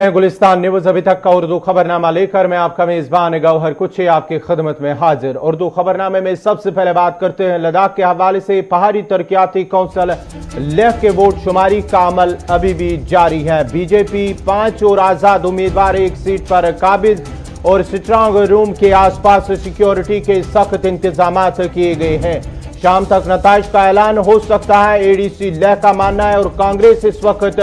Gulistan news अभी तक का उर्दू खबरनामा लेकर मैं आपका मेजबान गौहर कुछ आपकी खिदमत में हाजिर। उर्दू खबरनामे में सबसे पहले बात करते हैं लद्दाख के हवाले से। पहाड़ी तरक्याती कौंसिल लेह के वोट शुमारी का अमल अभी भी जारी है। बीजेपी 5 और आजाद उम्मीदवार एक सीट पर काबिज और स्ट्रांग रूम के आसपास सिक्योरिटी के सख्त इंतजाम किए गए हैं। शाम तक नताइज का ऐलान हो सकता है। एडीसी लेह का मानना है और कांग्रेस इस वक्त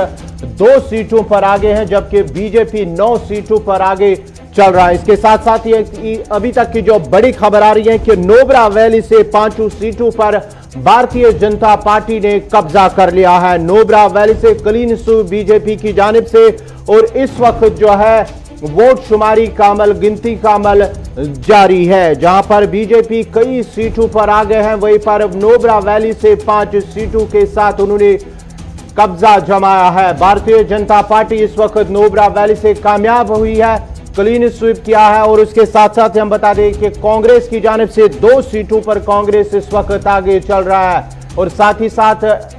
2 सीटों पर आगे है, जबकि बीजेपी 9 सीटों पर आगे चल रहा है। इसके साथ साथ ये अभी तक की जो बड़ी खबर आ रही है कि नुब्रा वैली से 5 सीटों पर भारतीय जनता पार्टी ने कब्जा कर लिया है। नुब्रा वैली से क्लीन स्वीप बीजेपी की जानिब से, और इस वक्त जो है वोट शुमारी का अमल, गिनती का अमल जारी है। जहां पर बीजेपी कई सीटों पर आगे हैं, वहीं पर नुब्रा वैली से 5 सीटों के साथ उन्होंने कब्जा जमाया है। भारतीय जनता पार्टी इस वक्त नुब्रा वैली से कामयाब हुई है, क्लीन स्वीप किया है। और उसके साथ साथ हम बता दें कि कांग्रेस की जानिब से 2 सीटों पर कांग्रेस इस वक्त आगे चल रहा है। और साथ ही साथ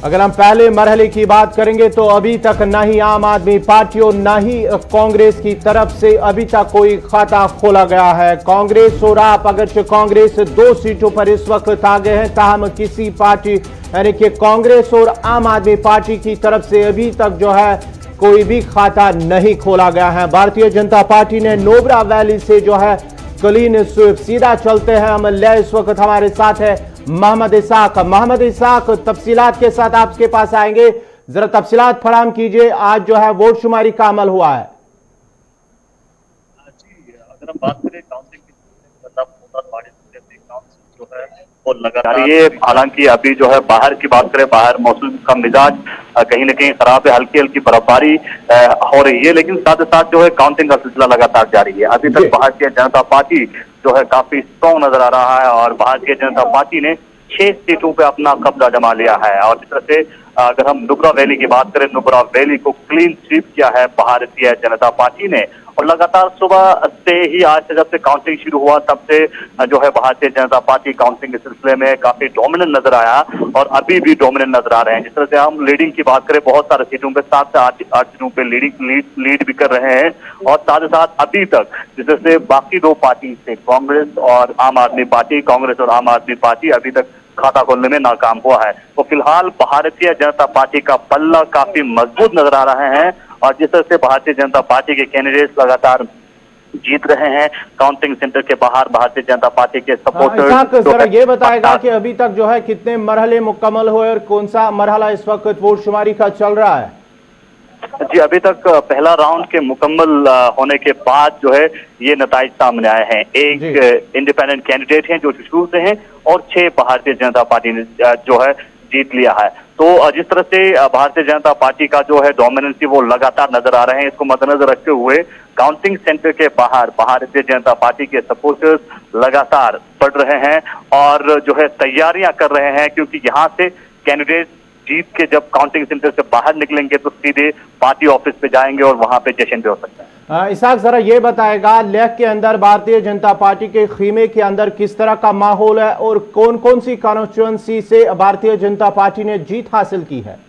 अगर हम पहले मरहले की बात करेंगे तो अभी तक ना ही आम आदमी पार्टी और ना ही कांग्रेस की तरफ से अभी तक कोई खाता खोला गया है। कांग्रेस और आप, अगरचे कांग्रेस 2 सीटों पर इस वक्त आगे हैं, ताहम किसी पार्टी यानी कि कांग्रेस और आम आदमी पार्टी की तरफ से अभी तक जो है कोई भी खाता नहीं खोला गया है। भारतीय जनता पार्टी ने नुब्रा वैली से जो है क्लीन स्वीप। सीधा चलते हैं हम ले, इस वक्त हमारे साथ है मोहम्मद इसाक। मोहम्मद इसाक, तफसीलात के साथ आपके पास आएंगे, जरा तफसीलात फराहम कीजिए। आज जो है वोट शुमारी का अमल हुआ है। जी, अगर हम बात करें काउंसिल की जो है वो लगातार ये, हालांकि अभी जो है बाहर की बात करें, बाहर मौसम का मिजाज कहीं ना कहीं खराब है, हल्की हल्की बर्फबारी हो रही है, लेकिन साथ ही साथ जो है काउंटिंग का सिलसिला लगातार जारी है। अभी तक भारतीय जनता पार्टी जो है काफी स्ट्रॉन्ग नजर आ रहा है और भारतीय जनता पार्टी ने 6 सीटों पे अपना कब्जा जमा लिया है। और इस तरह से अगर हम नुब्रा वैली की बात करें, नुब्रा वैली को क्लीन स्वीप किया है भारतीय जनता पार्टी ने। और लगातार सुबह से ही, आज से जब से काउंटिंग शुरू हुआ तब से जो है भारतीय जनता पार्टी काउंटिंग के सिलसिले में काफी डोमिनेंट नजर आया और अभी भी डोमिनेंट नजर आ रहे हैं। जिस तरह से हम लीडिंग की बात करें, बहुत सारे सीटों पे 7 से 8 सीटों पे लीड भी कर रहे हैं। और साथ ही साथ अभी तक जिस तरह से बाकी 2 पार्टी से, कांग्रेस और आम आदमी पार्टी, कांग्रेस और आम आदमी पार्टी अभी तक खाता खोलने में नाकाम हुआ है। तो फिलहाल भारतीय जनता पार्टी का पल्ला काफी मजबूत नजर आ रहे हैं और जिस तरह से भारतीय जनता पार्टी के कैंडिडेट्स लगातार जीत रहे हैं काउंटिंग सेंटर के बाहर, भारतीय जनता पार्टी के सपोर्टर्स। जरा ये बताएगा कि अभी तक जो है कितने मरहले मुकम्मल हुए और कौन सा मरहला इस वक्त वोट शुमारी का चल रहा है? जी, अभी तक पहला राउंड के मुकम्मल होने के बाद जो है ये नताइज सामने आए हैं। एक इंडिपेंडेंट कैंडिडेट हैं जो चुशूल से हैं और 6 भारतीय जनता पार्टी ने जो है जीत लिया है। तो जिस तरह से भारतीय जनता पार्टी का जो है डोमिनेंसी वो लगातार नजर आ रहे हैं, इसको मद्देनजर रखते हुए काउंटिंग सेंटर के बाहर भारतीय जनता पार्टी के सपोर्टर्स लगातार बढ़ रहे हैं और जो है तैयारियां कर रहे हैं, क्योंकि यहाँ से कैंडिडेट जीत के जब काउंटिंग सेंटर से बाहर निकलेंगे तो सीधे पार्टी ऑफिस पे जाएंगे और वहां पे जश्न भी हो सकता है। इसाक, जरा ये बताएगा लेह के अंदर भारतीय जनता पार्टी के खीमे के अंदर किस तरह का माहौल है और कौन कौन सी कॉन्स्टिट्यूएंसी से भारतीय जनता पार्टी ने जीत हासिल की है?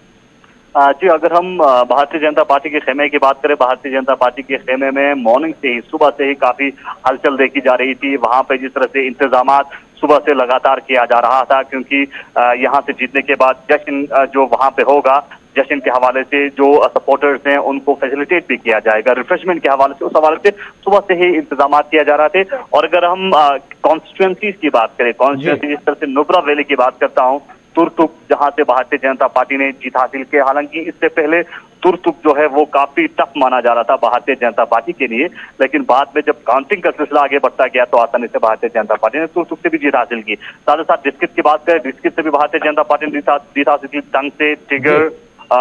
जी, अगर हम भारतीय जनता पार्टी के खेमे की बात करें, भारतीय जनता पार्टी के खेमे में मॉर्निंग से ही, सुबह से ही काफी हलचल देखी जा रही थी। वहां पे जिस तरह से इंतजामात सुबह से लगातार किया जा रहा था, क्योंकि यहाँ से जीतने के बाद जश्न जो वहां पे होगा, जश्न के हवाले से जो सपोर्टर्स हैं उनको फैसिलिटेट भी किया जाएगा, रिफ्रेशमेंट के हवाले से, उस हवाले से सुबह से ही इंतजाम किया जा रहा थे। और अगर हम कॉन्स्टिट्यूएंसीज की बात करें, कॉन्स्टिट्यूएंसी जिस तरह से नुब्रा वैली की बात करता हूँ, तुरतुक जहां से भारतीय जनता पार्टी ने जीत हासिल की। हालांकि इससे पहले तुरतुक जो है वो काफी टफ माना जा रहा था भारतीय जनता पार्टी के लिए, लेकिन बाद में जब काउंटिंग का सिलसिला आगे बढ़ता गया तो आसानी से भारतीय जनता पार्टी ने तुरतुक से भी जीत हासिल की। साथ ही साथ डिस्किट की बात करें, डिस्किट से भी भारतीय जनता पार्टी ने जीत हासिल की, तंग से, टिगर,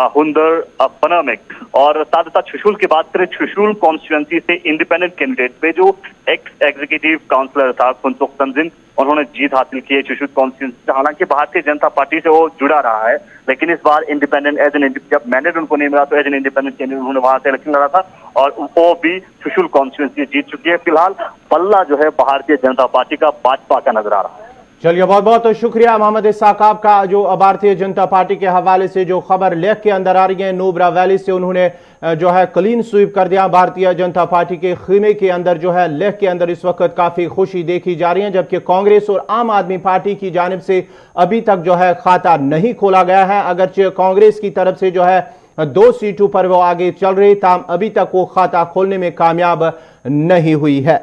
हुंदर, पनामिक। और साथ ही साथ चुशूल की बात करें, चुशूल कॉन्स्टिट्यूएंसी से इंडिपेंडेंट कैंडिडेट पे जो एक्स एग्जीक्यूटिव काउंसलर था खुनसुख तंजीन, उन्होंने जीत हासिल की है चुशूल कॉन्स्टिट्यूएंसी। हालांकि भारतीय जनता पार्टी से वो जुड़ा रहा है, लेकिन इस बार इंडिपेंडेंट जब मैंडेट उनको नहीं मिला तो एज एन इंडिपेंडेंट कैंडिडेट उन्होंने वहां से इलेक्शन लड़ा था और वो भी चुशूल कॉन्स्टिट्यूएंसी जीत चुकी है। फिलहाल पल्ला जो है भारतीय जनता पार्टी का भाजपा का नजर आ रहा है। चलिए, बहुत बहुत शुक्रिया मोहम्मद इसाक आपका। जो भारतीय जनता पार्टी के हवाले से जो खबर लेख के अंदर आ रही है, नुब्रा वैली से उन्होंने जो है क्लीन स्वीप कर दिया भारतीय जनता पार्टी के खेमे के अंदर। जो है लेख के अंदर इस वक्त काफी खुशी देखी जा रही है, जबकि कांग्रेस और आम आदमी पार्टी की जानिब से अभी तक जो है खाता नहीं खोला गया है। अगरचे कांग्रेस की तरफ से जो है 2 सीटों पर वो आगे चल रही, ताम अभी तक वो खाता खोलने में कामयाब नहीं हुई है।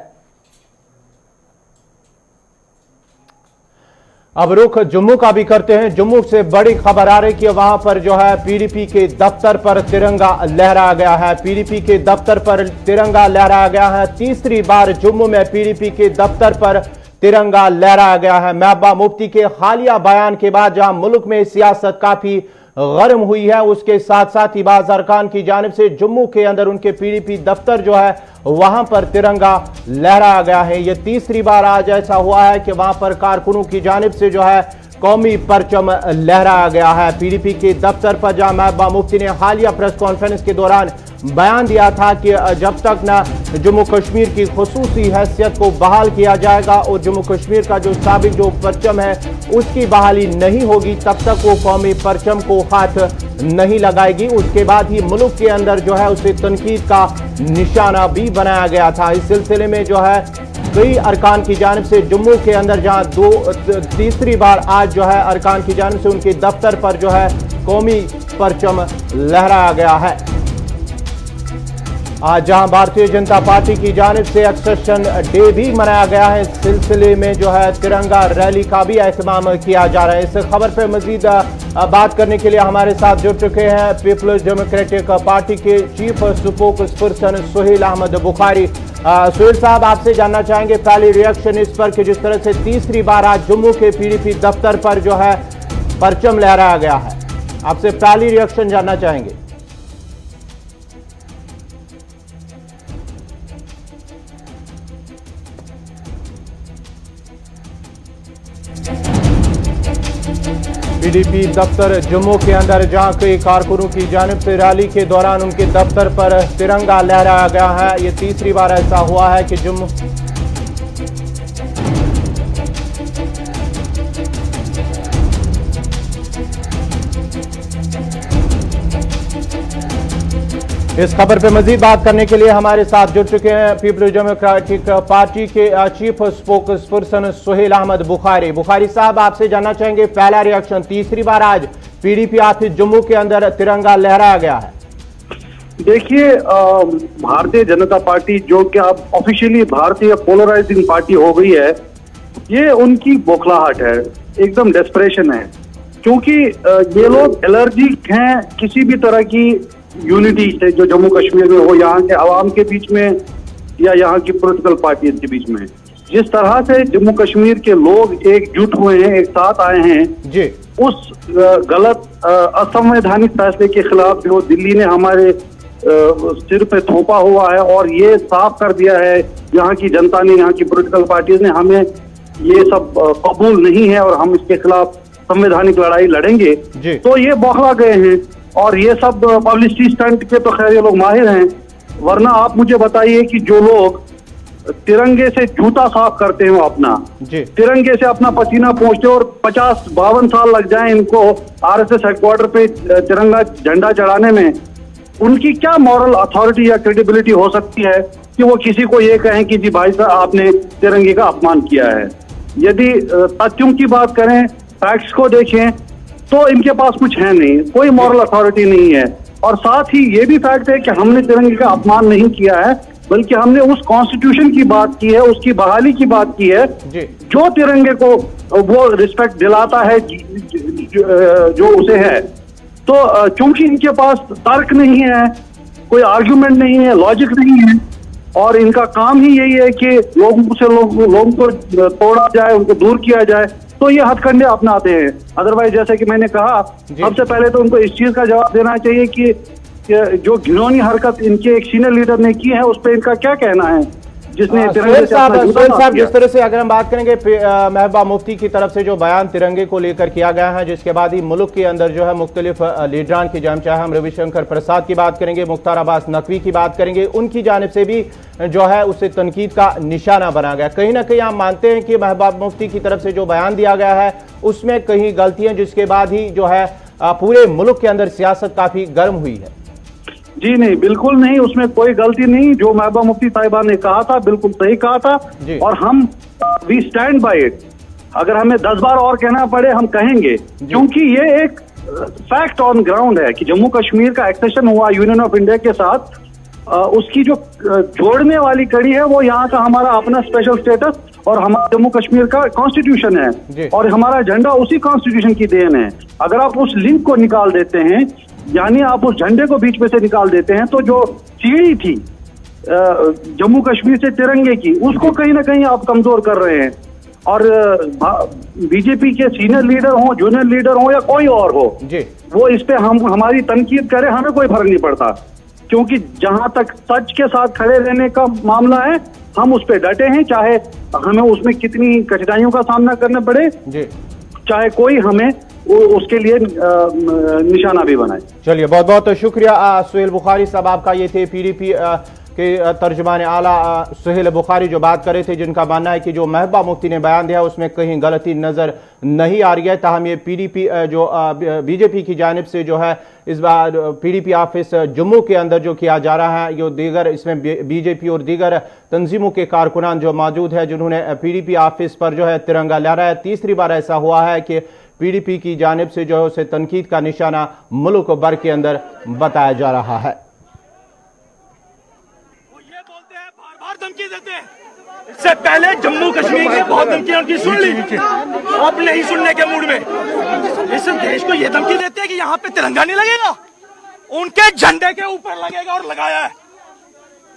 अब रुख जम्मू का भी करते हैं। जम्मू से बड़ी खबर आ रही कि वहां पर जो है पीडीपी के दफ्तर पर तिरंगा लहराया गया है। पीडीपी के दफ्तर पर तिरंगा लहराया गया है। तीसरी बार जम्मू में पीडीपी के दफ्तर पर तिरंगा लहराया गया है। महबूबा मुफ्ती के हालिया बयान के बाद जहां मुल्क में सियासत काफी गर्म हुई है, उसके साथ साथ ही बाज़ अरकान की जानिब से जम्मू के अंदर उनके पीडीपी दफ्तर जो है वहां पर तिरंगा लहराया गया है। यह तीसरी बार आज ऐसा हुआ है कि वहां पर कारकुनों की जानिब से जो है कौमी परचम लहराया गया है। पीडीपी के दफ्तर पर जहां महबूबा मुफ्ती ने हालिया प्रेस कॉन्फ्रेंस के दौरान बयान दिया था कि जब तक ना जम्मू कश्मीर की खुसूसी हैसियत को बहाल किया जाएगा और जम्मू कश्मीर का जो साबिक जो परचम है उसकी बहाली नहीं होगी, तब तक वो कौमी परचम को हाथ नहीं लगाएगी। उसके बाद ही मुल्क के अंदर जो है उसे तनकीद का निशाना भी बनाया गया था। इस सिलसिले में जो है कई अरकान की जानिब से जम्मू के अंदर जहां तीसरी बार आज जो है अरकान की जानिब से उनके दफ्तर पर जो है कौमी परचम लहराया गया है। आज जहां भारतीय जनता पार्टी की जानिब से एक्सेशन डे भी मनाया गया है, इस सिलसिले में जो है तिरंगा रैली का भी एहतमाम किया जा रहा है। इस खबर पर मजीद बात करने के लिए हमारे साथ जुड़ चुके हैं पीपल्स डेमोक्रेटिक पार्टी के चीफ स्पोक्सपर्सन सुहेल अहमद बुखारी। सुहेल साहब, आपसे जानना चाहेंगे पहली रिएक्शन इस पर कि जिस तरह से तीसरी बार आज जम्मू के पीडीपी दफ्तर पर जो है परचम लहराया गया है, आपसे पहली रिएक्शन जानना चाहेंगे। पीडीपी दफ्तर जम्मू के अंदर जहां कई कारकुनों की जानिब से रैली के दौरान उनके दफ्तर पर तिरंगा लहराया गया है। यह तीसरी बार ऐसा हुआ है कि जम्मू इस खबर पे मजीद बात करने के लिए हमारे साथ जुड़ चुके हैं पीपल्स डेमोक्रेटिक पार्टी के चीफ स्पोक्सपर्सन सुहेल अहमद बुखारी। बुखारी साहब, आपसे जानना चाहेंगे पहला रिएक्शन, तीसरी बार आज पीडीपी ऑफिस जम्मू के अंदर तिरंगा लहराया गया है। देखिए, भारतीय जनता पार्टी जो कि अब ऑफिशियली भारतीय पोलराइजिंग पार्टी हो गई है, ये उनकी बौखलाहट है, एकदम डेस्परेशन है, क्योंकि ये लोग एलर्जिक हैं किसी भी तरह की यूनिटी से जो जम्मू कश्मीर में हो, यहाँ के अवाम के बीच में या यहाँ की पॉलिटिकल पार्टी के बीच में। जिस तरह से जम्मू कश्मीर के लोग एकजुट हुए हैं, एक साथ आए हैं जी, उस गलत असंवैधानिक फैसले के खिलाफ जो दिल्ली ने हमारे सिर पे थोपा हुआ है और ये साफ कर दिया है यहाँ की जनता ने, यहाँ की पॉलिटिकल पार्टीज ने, हमें ये सब कबूल नहीं है और हम इसके खिलाफ संवैधानिक लड़ाई लड़ेंगे, तो ये बौखला गए हैं। और ये सब पब्लिसिटी स्टंट के तो खैर ये लोग माहिर हैं, वरना आप मुझे बताइए कि जो लोग तिरंगे से जूता साफ करते हैं अपना, तिरंगे से अपना पसीना पोंछते और 50-52 साल लग जाए इनको आरएसएस हेडक्वार्टर पे तिरंगा झंडा चढ़ाने में, उनकी क्या मॉरल अथॉरिटी या क्रेडिबिलिटी हो सकती है कि वो किसी को ये कहें कि जी भाई साहब आपने तिरंगे का अपमान किया है। यदि तथ्यों की बात करें, फैक्ट्स को देखें, तो इनके पास कुछ है नहीं, कोई मॉरल अथॉरिटी नहीं है। और साथ ही ये भी फैक्ट है कि हमने तिरंगे का अपमान नहीं किया है, बल्कि हमने उस कॉन्स्टिट्यूशन की बात की है, उसकी बहाली की बात की है जो तिरंगे को वो रिस्पेक्ट दिलाता है जो उसे है। तो क्योंकि इनके पास तर्क नहीं है, कोई आर्ग्यूमेंट नहीं है, लॉजिक नहीं है, और इनका काम ही यही है कि लोगों को तोड़ा जाए, उनको दूर किया जाए, तो ये हथकंडे अपनाते हैं। अदरवाइज जैसे कि मैंने कहा, सबसे पहले तो उनको इस चीज का जवाब देना चाहिए कि जो घिनौनी हरकत इनके एक सीनियर लीडर ने की है उस पर इनका क्या कहना है। जिसने सोहेल तिरंगे से अपना जूता सोहेल माफ साहब, किया। जिस तरह से अगर हम बात करेंगे महबूबा मुफ्ती की तरफ से जो बयान तिरंगे को लेकर किया गया है, जिसके बाद ही मुल्क के अंदर जो है मुख्तलिफ लीडरान की जानिब, चाहे हम रविशंकर प्रसाद की बात करेंगे, मुख्तार अब्बास नकवी की बात करेंगे, उनकी जानिब से भी जो है उसे तनकीद का निशाना बना गया। कहीं ना कहीं आप मानते हैं कि महबूबा मुफ्ती की तरफ से जो बयान दिया गया है उसमें कहीं गलतियां, जिसके बाद ही जो है पूरे मुल्क के अंदर सियासत काफी गर्म हुई है? जी नहीं, बिल्कुल नहीं, उसमें कोई गलती नहीं। जो महबूबा मुफ्ती साहिबा ने कहा था बिल्कुल सही कहा था, और हम वी स्टैंड बाय इट। अगर हमें 10 बार और कहना पड़े हम कहेंगे, क्योंकि ये एक फैक्ट ऑन ग्राउंड है कि जम्मू कश्मीर का एक्सेशन हुआ यूनियन ऑफ इंडिया के साथ। उसकी जो जोड़ने वाली कड़ी है वो यहाँ का हमारा अपना स्पेशल स्टेटस और हमारा जम्मू कश्मीर का कॉन्स्टिट्यूशन है, और हमारा झंडा उसी कॉन्स्टिट्यूशन की देन है। अगर आप उस लिंक को निकाल देते हैं, यानी आप उस झंडे को बीच में से निकाल देते हैं, तो जो सीढ़ी थी जम्मू कश्मीर से तिरंगे की, उसको कहीं ना कहीं आप कमजोर कर रहे हैं। और बीजेपी के सीनियर लीडर हो, जूनियर लीडर हो या कोई और हो, वो इस पे हमारी तनकीद करे, हमें कोई फर्क नहीं पड़ता, क्योंकि जहां तक सच के साथ खड़े रहने का मामला है हम उस पे डटे हैं, चाहे हमें उसमें कितनी कठिनाइयों का सामना करना पड़े, चाहे कोई हमें उसके लिए निशाना भी बनाए। चलिए, बहुत बहुत शुक्रिया सोहेल बुखारी साहब आपका। ये थे पीडीपी के तर्जमान आला सोहेल बुखारी जो बात कर रहे थे, जिनका मानना है कि जो महबूबा मुफ्ती ने बयान दिया उसमें कहीं गलती नजर नहीं आ रही है। ताहम ये पीडीपी जो बीजेपी की जानिब से जो है इस बार पीडीपी ऑफिस जम्मू के अंदर जो किया जा रहा है, जो दीगर इसमें बीजेपी और दीगर तंजीमों के कारकुनान जो मौजूद है, जिन्होंने पीडीपी ऑफिस पर जो है तिरंगा लहराया है। तीसरी बार ऐसा हुआ है कि पीडीपी की जानिब से जो है उसे तनकीद का निशाना मुल्क भर के अंदर बताया जा रहा है। वो ये बोलते हैं, बार बार धमकी देते हैं। इससे पहले जम्मू कश्मीर की बहुत धमकियां उनकी सुन ली, अब नहीं सुनने के मूड में इस देश को ये धमकी देते हैं कि यहाँ पे तिरंगा नहीं लगेगा, उनके झंडे के ऊपर लगेगा, और लगाया है।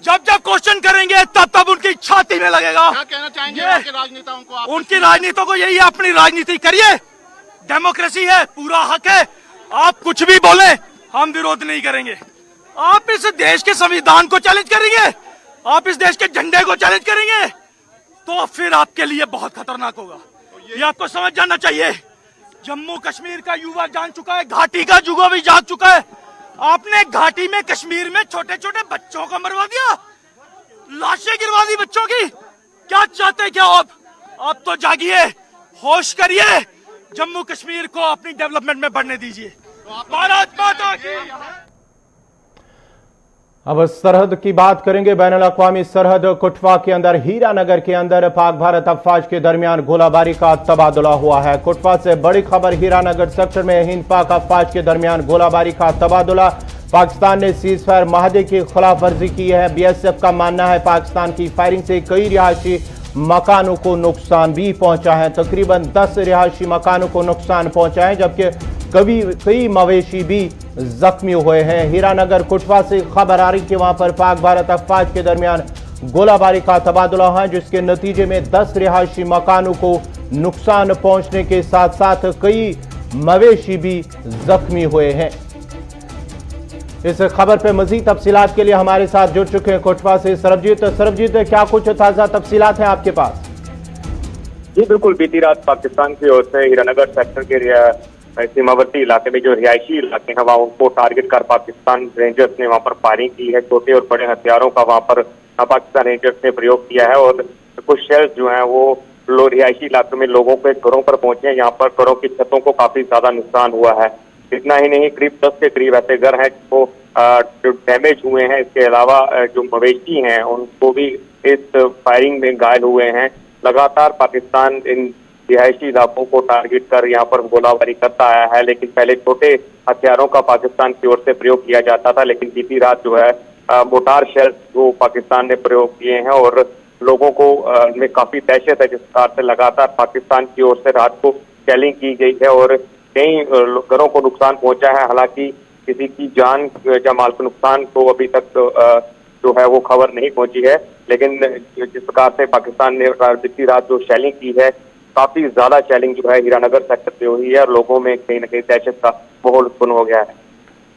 जब जब क्वेश्चन करेंगे तब तब उनकी छाती में लगेगा। क्या कहना चाहेंगे आपके राजनेताओं को? उनकी राजनीतियों को यही है, अपनी राजनीति करिए, डेमोक्रेसी है, पूरा हक है, आप कुछ भी बोले हम विरोध नहीं करेंगे। आप इस देश के संविधान को चैलेंज करेंगे, आप इस देश के झंडे को चैलेंज करेंगे, तो फिर आपके लिए बहुत खतरनाक होगा। ये आपको समझ जाना चाहिए। जम्मू कश्मीर का युवा जान चुका है, घाटी का युवा भी जाग चुका है। आपने घाटी में, कश्मीर में छोटे छोटे बच्चों को मरवा दिया, लाशें गिरवा दी बच्चों की। क्या चाहते क्या आप तो जागिए, होश करिए, जम्मू कश्मीर को अपनी डेवलपमेंट में बढ़ने दीजिए। भारत माता की। अब सरहद की बात करेंगे। बैनुल-अक़वामी सरहद कुटवा के अंदर हीरानगर के अंदर पाक भारत अफवाज के दरमियान गोलाबारी का तबादला हुआ है। कुटवा से बड़ी खबर, हीरानगर सेक्टर में हिंद पाक अफवाज के दरमियान गोलाबारी का तबादला। पाकिस्तान ने सीज फायर माहदे की खिलाफ वर्जी की है। बीएसएफ का मानना है पाकिस्तान की फायरिंग से कई रिहायशी मकानों को नुकसान भी पहुंचा है। तकरीबन 10 रिहायशी मकानों को नुकसान पहुंचा है, जबकि कई मवेशी भी जख्मी हुए हैं। हीरानगर कुटवा से खबर आ रही कि वहां पर पाक भारत अफवाज के दरमियान गोलाबारी का तबादला है, जिसके नतीजे में 10 रिहायशी मकानों को नुकसान पहुंचने के साथ साथ कई मवेशी भी जख्मी हुए हैं। इस खबर पे मजीद तफसीलात के लिए हमारे साथ जुड़ चुके हैं कोटवा से सरबजीत, क्या कुछ ताज़ा तफसीलात हैं आपके पास? जी बिल्कुल, बीती रात पाकिस्तान की ओर से हीरानगर सेक्टर के सीमावर्ती इलाके में जो रिहायशी इलाके हैं वहाँ उनको टारगेट कर पाकिस्तान रेंजर्स ने वहाँ पर फायरिंग की है। छोटे और बड़े हथियारों का वहाँ पर पाकिस्तान रेंजर्स ने प्रयोग किया है, और कुछ शेल्स जो है वो रिहायशी इलाके में लोगों के घरों पर पहुंचे हैं। यहाँ पर घरों की छतों को काफी ज्यादा नुकसान हुआ है। इतना ही नहीं, करीब 10 के करीब ऐसे घर हैं जो डैमेज हुए हैं। इसके अलावा जो मवेशी हैं उनको भी इस फायरिंग में घायल हुए हैं। लगातार पाकिस्तान इन रिहायशी इलाकों को टारगेट कर यहाँ पर गोलाबारी करता आया है, लेकिन पहले छोटे हथियारों का पाकिस्तान की ओर से प्रयोग किया जाता था, लेकिन बीती रात जो है मोटार शेल्स जो पाकिस्तान ने प्रयोग किए हैं और लोगों को में काफी दहशत है, जिस प्रकार से लगातार पाकिस्तान की ओर से रात को शेलिंग की गई है और कई घरों को नुकसान पहुंचा है। हालांकि किसी की जान या माल को नुकसान तो अभी तक जो है वो खबर नहीं पहुंची है, लेकिन जिस प्रकार से पाकिस्तान ने बीती रात जो शेलिंग की है, काफी ज्यादा शेलिंग जो है हीरानगर सेक्टर पे हुई है और लोगों में कहीं ना कहीं दहशत का माहौल उत्पन्न हो गया है।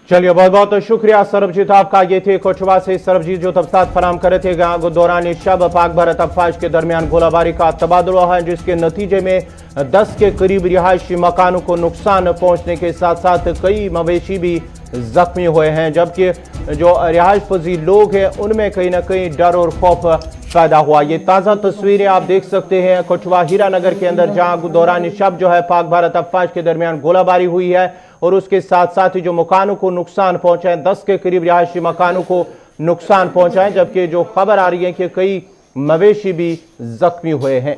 चलिए, बहुत बहुत शुक्रिया सरबजीत आपका। ये थे कोटवा से सरबजीत जो तफसीलात फराम कर रहे थे। गांव दौरान शब पाक भारत अफवाज के दरमियान गोलाबारी का तबादला है, जिसके नतीजे में 10 के करीब रिहायशी मकानों को नुकसान पहुंचने के साथ साथ कई मवेशी भी जख्मी हुए हैं, जबकि जो रिहायश पजीर लोग हैं उनमें कहीं ना कहीं डर और खौफ पैदा हुआ। ये ताज़ा तस्वीरें आप देख सकते हैं कोटवा हीरानगर के अंदर, जहां दौरान शब जो है पाक भारत अफवाज के दरमियान गोलाबारी हुई है और उसके साथ साथ ही जो मकानों को नुकसान पहुंचा है, 10 के करीब रिहायशी मकानों को नुकसान पहुंचा है, जबकि जो खबर आ रही है कि कई मवेशी भी जख्मी हुए हैं।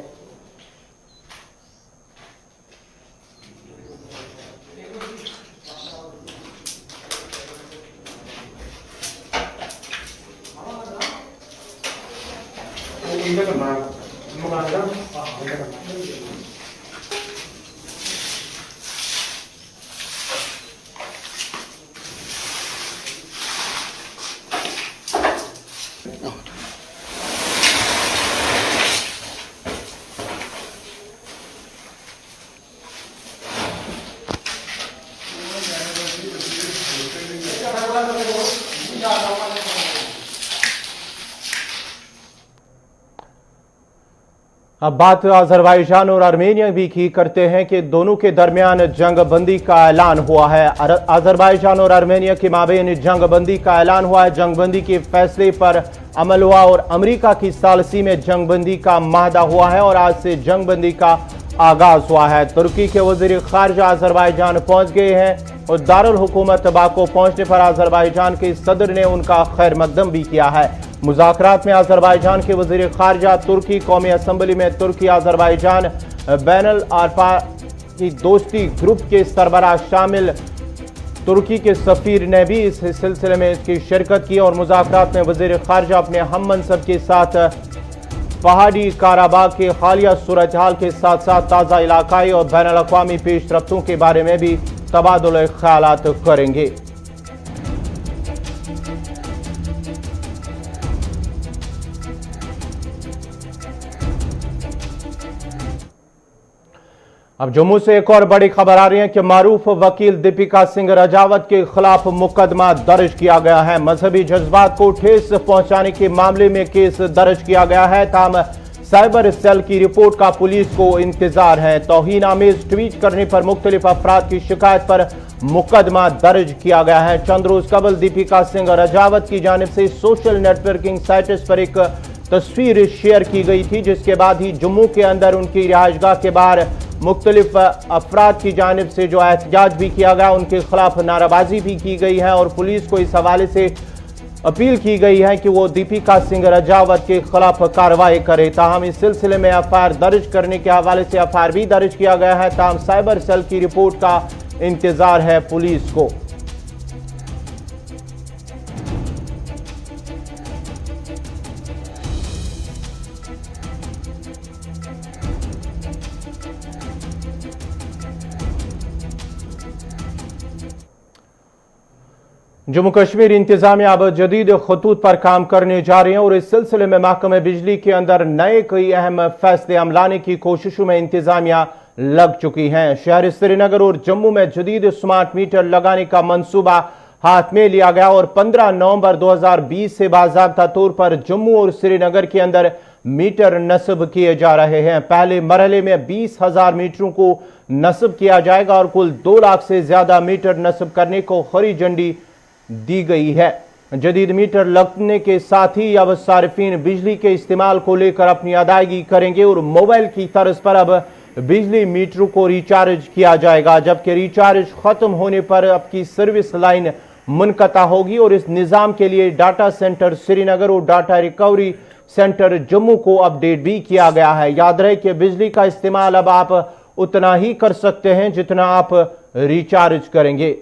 अब बात अजरबैजान और आर्मेनिया भी की करते हैं कि दोनों के दरमियान जंग बंदी का ऐलान हुआ है। अजरबैजान और आर्मेनिया के माबेन जंग बंदी का ऐलान हुआ है। जंग बंदी के फैसले पर अमल हुआ और अमेरिका की सालसी में जंग बंदी का माहदा हुआ है और आज से जंग बंदी का आगाज हुआ है। तुर्की के वजीर खारजा अजरबैजान पहुंच गए हैं और दारुल हुकूमत बाको पहुंचने पर अजरबैजान के सदर ने उनका खैर मकदम भी किया है। मुज़ाकरात में अजरबैजान के वज़ीर ख़ारजा, तुर्की कौमी असम्बली में तुर्की अजरबैजान बैनुल आरफा की दोस्ती ग्रुप के सरबराह शामिल तुर्की के सफ़ीर ने भी इस सिलसिले में इसकी शिरकत की और मुज़ाकरात में वज़ीर ख़ारजा अपने हम मनसब के साथ पहाड़ी काराबाग के हालिया सूरत हाल के साथ साथ ताज़ा इलाकाई और बैनुल अक़वामी पेश रफ्तों के बारे में भी तबादुल ख़यालात करेंगे। अब जम्मू से एक और बड़ी खबर आ रही है कि मारूफ वकील दीपिका सिंह राजावत के खिलाफ मुकदमा दर्ज किया गया है। मजहबी जज्बात को ठेस पहुंचाने के मामले में केस दर्ज किया गया है। ताम साइबर सेल की रिपोर्ट का पुलिस को इंतजार है। तौहीन आमेज ट्वीट करने पर मुख्तलिफ अफराद की शिकायत पर मुकदमा दर्ज किया गया है। चंद रोज कबल दीपिका सिंह राजावत की जानिब से सोशल नेटवर्किंग साइट्स पर एक तस्वीर शेयर की गई थी, जिसके बाद ही जम्मू के अंदर उनकी रिहायशगाह के बाहर मुख्तलिफ अफराद की जानिब से जो एहतजाज भी किया गया, उनके खिलाफ नाराबाजी भी की गई है और पुलिस को इस हवाले से अपील की गई है कि वो दीपिका सिंह राजावत के खिलाफ कार्रवाई करे। ताहम इस सिलसिले में एफआईआर दर्ज करने के हवाले से एफआईआर भी दर्ज किया गया है। ताहम साइबर सेल की रिपोर्ट का इंतजार है पुलिस को। जम्मू कश्मीर इंतजामिया अब जदीद खतूत पर काम करने जा रहे हैं और इस सिलसिले में महकमे बिजली के अंदर नए कई अहम फैसले लाने की कोशिशों में इंतजामिया लग चुकी हैं। शहर श्रीनगर और जम्मू में जदीद स्मार्ट मीटर लगाने का मंसूबा हाथ में लिया गया और 15 नवंबर 2020 से बाज़ाब्ता तौर पर जम्मू और श्रीनगर के अंदर मीटर नस्ब किए जा रहे हैं। पहले मरहले में 20,000 मीटरों को नस्ब किया जाएगा और कुल 2 लाख से ज्यादा मीटर नस्ब करने को हरी झंडी दी गई है। जदीद मीटर लगने के साथ ही अब सार्फिन बिजली के इस्तेमाल को लेकर अपनी अदायगी करेंगे और मोबाइल की तर्ज पर अब बिजली मीटरों को रिचार्ज किया जाएगा, जबकि रिचार्ज खत्म होने पर आपकी सर्विस लाइन मुनक़ता होगी और इस निज़ाम के लिए डाटा सेंटर श्रीनगर और डाटा रिकवरी सेंटर जम्मू को अपडेट भी किया गया है। याद रहे कि बिजली का इस्तेमाल अब आप उतना ही कर सकते हैं जितना आप रिचार्ज करेंगे।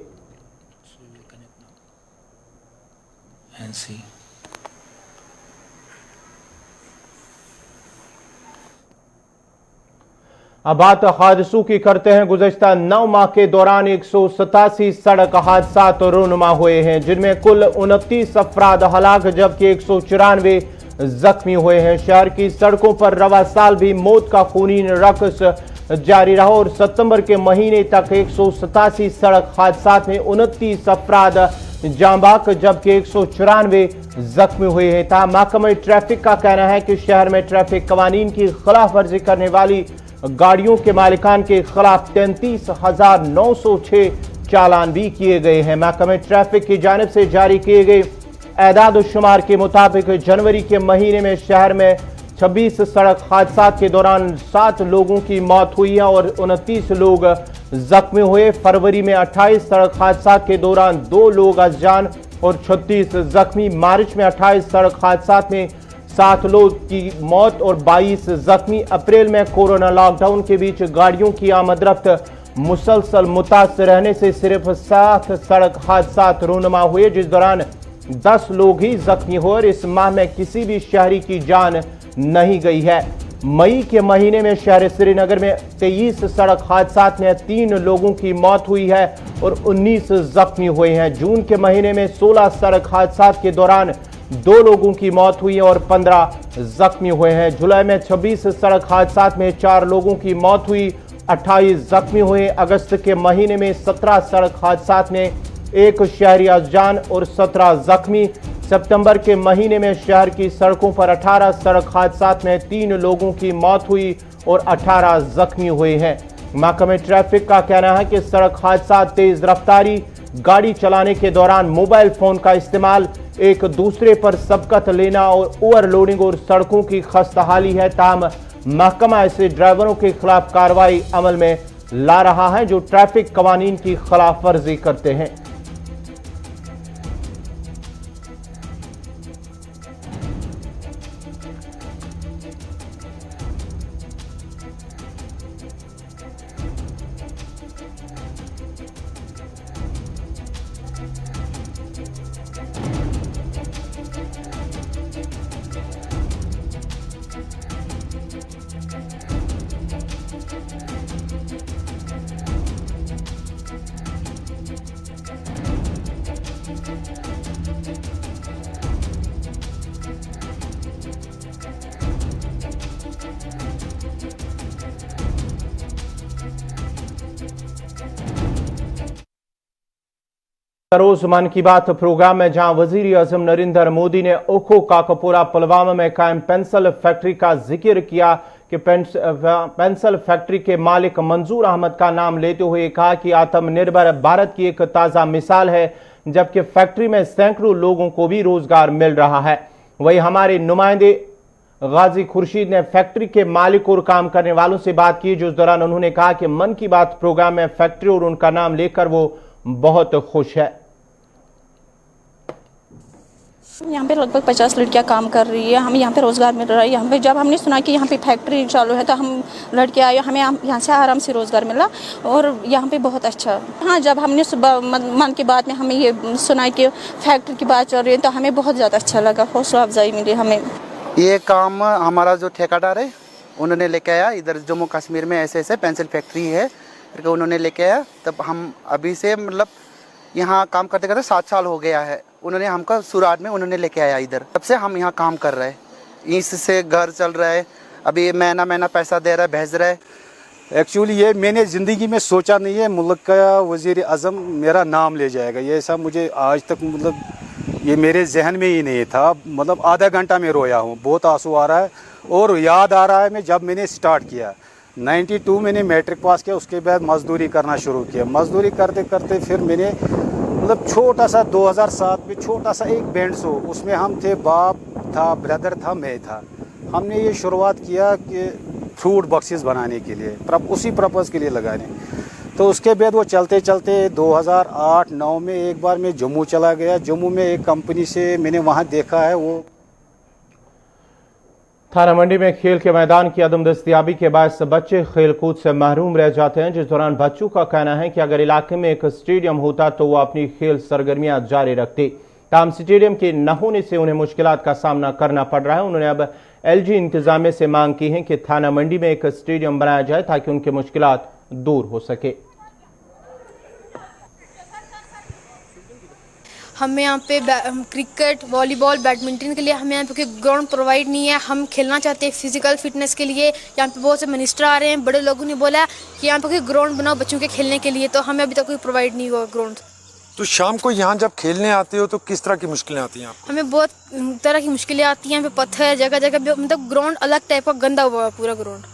अब बात हादसों की करते हैं। गुज़श्ता 9 माह के दौरान 187 सड़क हादसा रूनुमा हुए हैं, जिनमें कुल 29 अफराद हलाक जबकि 194 जख्मी हुए हैं। शहर की सड़कों पर रवा साल भी मौत का खूनी रक़्स जारी रहा और सितंबर के महीने तक 187 सड़क हादसा में 29 अफराद जान बाक जबकि 194 जख्मी हुए हैं। ताहम महकमा ट्रैफिक का कहना है कि शहर में ट्रैफिक कवानीन की खिलाफ वर्जी करने वाली गाड़ियों के मालिकान के खिलाफ 33,906 चालान भी किए गए हैं। महकमा ट्रैफिक की जानिब से जारी किए गए एदाद शुमार के मुताबिक जनवरी के महीने में शहर में 26 सड़क हादसा के दौरान 7 लोगों की मौत हुई है और 29 लोग जख्मी हुए। फरवरी में 28 सड़क हादसा के दौरान 2 लोग अजान और 36 जख्मी। मार्च में 28 सड़क हादसा में 7 लोग की मौत और 22 जख्मी। अप्रैल में कोरोना लॉकडाउन के बीच गाड़ियों की आमदरफ्त मुसलसल मुतासर रहने से सिर्फ 7 सड़क हादसा रूनुमा हुए, जिस दौरान 10 लोग ही जख्मी हुए और इस माह में किसी भी शहरी की जान नहीं गई है। मई के महीने में शहर श्रीनगर में 23 सड़क हादसा में 3 लोगों की मौत हुई है और 19 जख्मी हुए हैं। जून के महीने में 16 सड़क हादसा के दौरान 2 लोगों की मौत हुई और 15 जख्मी हुए हैं। जुलाई में 26 सड़क हादसा में 4 लोगों की मौत हुई, 28 जख्मी हुए। अगस्त के महीने में 17 सड़क हादसा में 1 शहरी अजान और 17 जख्मी। सितंबर के महीने में शहर की सड़कों पर 18 सड़क हादसा में 3 लोगों की मौत हुई और 18 जख्मी हुए हैं। महकमे ट्रैफिक का कहना है कि सड़क हादसा, तेज रफ्तारी, गाड़ी चलाने के दौरान मोबाइल फोन का इस्तेमाल, एक दूसरे पर सबकत लेना और ओवरलोडिंग और सड़कों की खस्ताहाली है। ताहम महकमा ऐसे ड्राइवरों के खिलाफ कार्रवाई अमल में ला रहा है जो ट्रैफिक कवानीन की खिलाफ वर्जी करते हैं। रोज मन की बात प्रोग्राम में जहां वजीर आजम नरेंद्र मोदी ने ओखो काकपुरा पुलवामा में कायम पेंसिल फैक्ट्री का जिक्र किया कि पेंसिल फैक्ट्री के मालिक मंजूर अहमद का नाम लेते हुए कहा कि आत्मनिर्भर भारत की एक ताज़ा मिसाल है, जबकि फैक्ट्री में सैकड़ों लोगों को भी रोजगार मिल रहा है। वही हमारे नुमाइंदे गाजी खुर्शीद ने फैक्ट्री के मालिक और काम करने वालों से बात की, जिस दौरान उन्होंने कहा कि मन की बात प्रोग्राम में फैक्ट्री और उनका नाम लेकर वो बहुत खुश है। यहाँ पे लगभग 50 लड़कियाँ काम कर रही है, हमें यहाँ पे रोज़गार मिल रहा है। यहाँ पे जब हमने सुना कि यहाँ पे फैक्ट्री चालू है तो हम लड़कियाँ आए, हमें यहाँ से आराम से रोज़गार मिला और यहाँ पे बहुत अच्छा। हाँ, जब हमने सुबह मन की बात में हमें ये सुना कि फैक्ट्री की बात चल रही है तो हमें बहुत ज़्यादा अच्छा लगा, हौसला अफजाई मिली हमें। ये काम हमारा जो ठेकेदार है उन्होंने लेके आया, इधर जम्मू कश्मीर में ऐसे ऐसे पेंसिल फैक्ट्री है करके उन्होंने लेके आया। तब हम अभी से मतलब यहाँ काम करते करते 7 साल हो गया है। उन्होंने हमको शुरुआत में उन्होंने लेके आया इधर, तब से हम यहाँ काम कर रहे हैं, इससे घर चल रहा है। अभी महीना महीना पैसा दे रहा है, भेज रहा है। एक्चुअली ये मैंने ज़िंदगी में सोचा नहीं है मुल्क का वज़ीर आज़म मेरा नाम ले जाएगा, ये ऐसा मुझे आज तक मतलब ये मेरे जहन में ही नहीं था। मतलब आधा घंटा में रोया हूँ, बहुत आंसू आ रहा है और याद आ रहा है मैं जब मैंने स्टार्ट किया 92 मैंने मैट्रिक पास किया, उसके बाद मज़दूरी करना शुरू किया। मज़दूरी करते करते फिर मैंने मतलब छोटा सा 2007 में छोटा सा एक बैंड शो, उसमें हम थे, बाप था, ब्रदर था, मैं था। हमने ये शुरुआत किया कि फ्रूट बॉक्सेस बनाने के लिए, उसी पर्पज़ के लिए लगाने। तो उसके बाद वो चलते चलते 2008-9 में एक बार मैं जम्मू चला गया। जम्मू में एक कंपनी से मैंने वहाँ देखा है वो थाना मंडी में खेल के मैदान की अदम दस्तियाबी के बायस बच्चे खेलकूद से महरूम रह जाते हैं, जिस दौरान बच्चों का कहना है कि अगर इलाके में एक स्टेडियम होता तो वो अपनी खेल सरगर्मियां जारी रखते। ताहम स्टेडियम के न होने से उन्हें मुश्किलात का सामना करना पड़ रहा है। उन्होंने अब एलजी इंतजामिया से मांग की है कि थाना मंडी में एक स्टेडियम बनाया जाए ताकि उनकी मुश्किलात दूर हो सके। हमें यहाँ पे क्रिकेट, वॉलीबॉल, बैडमिंटन के लिए हमें यहाँ पे कोई ग्राउंड प्रोवाइड नहीं है। हम खेलना चाहते हैं फिजिकल फिटनेस के लिए। यहाँ पे बहुत से मिनिस्टर आ रहे हैं, बड़े लोगों ने बोला कि यहाँ पे कोई ग्राउंड बनाओ बच्चों के खेलने के लिए, तो हमें अभी तक कोई प्रोवाइड नहीं हुआ ग्राउंड। तो शाम को यहाँ जब खेलने आते हो तो किस तरह की मुश्किलें आती हैं आपको? हमें बहुत तरह की मुश्किलें आती हैं। यहाँ पे पत्थर जगह जगह, मतलब ग्राउंड अलग टाइप का गंदा हुआ है पूरा ग्राउंड।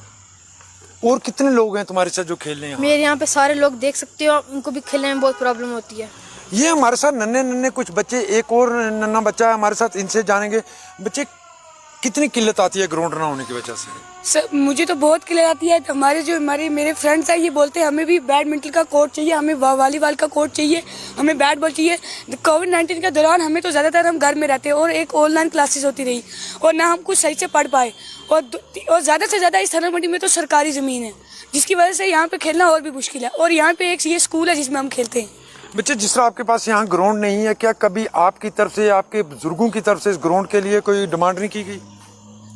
और कितने लोग हैं तुम्हारे साथ जो खेलने हैं? मेरे यहाँ पे सारे लोग देख सकते हो, उनको भी खेलने में बहुत प्रॉब्लम होती है। ये हमारे साथ नन्हे कुछ बच्चे, एक और नन्हा बच्चा है हमारे साथ, इनसे जानेंगे बच्चे कितनी किल्लत आती है ग्राउंड ना होने की वजह से? सर मुझे तो बहुत किल्लत आती है। हमारे मेरे फ्रेंड्स हैं, ये बोलते हैं हमें भी बैडमिंटन का कोर्ट चाहिए, हमें वॉलीबॉल का कोर्ट चाहिए, हमें बैट बॉल चाहिए। कोविड-19 के दौरान हमें तो ज़्यादातर हम घर में रहते हैं और एक ऑनलाइन क्लासेस होती रही और ना हम कुछ सही से पढ़ पाए। और ज़्यादा से ज़्यादा इस थाना मंडी में तो सरकारी ज़मीन है, जिसकी वजह से यहाँ पे खेलना और भी मुश्किल है। और यहाँ पे एक ये स्कूल है जिसमें हम खेलते हैं। बच्चे, जिस तरह आपके पास यहाँ ग्राउंड नहीं है, क्या कभी आपकी तरफ से, आपके बुजुर्गों की तरफ से इस ग्राउंड के लिए कोई डिमांड नहीं की गई?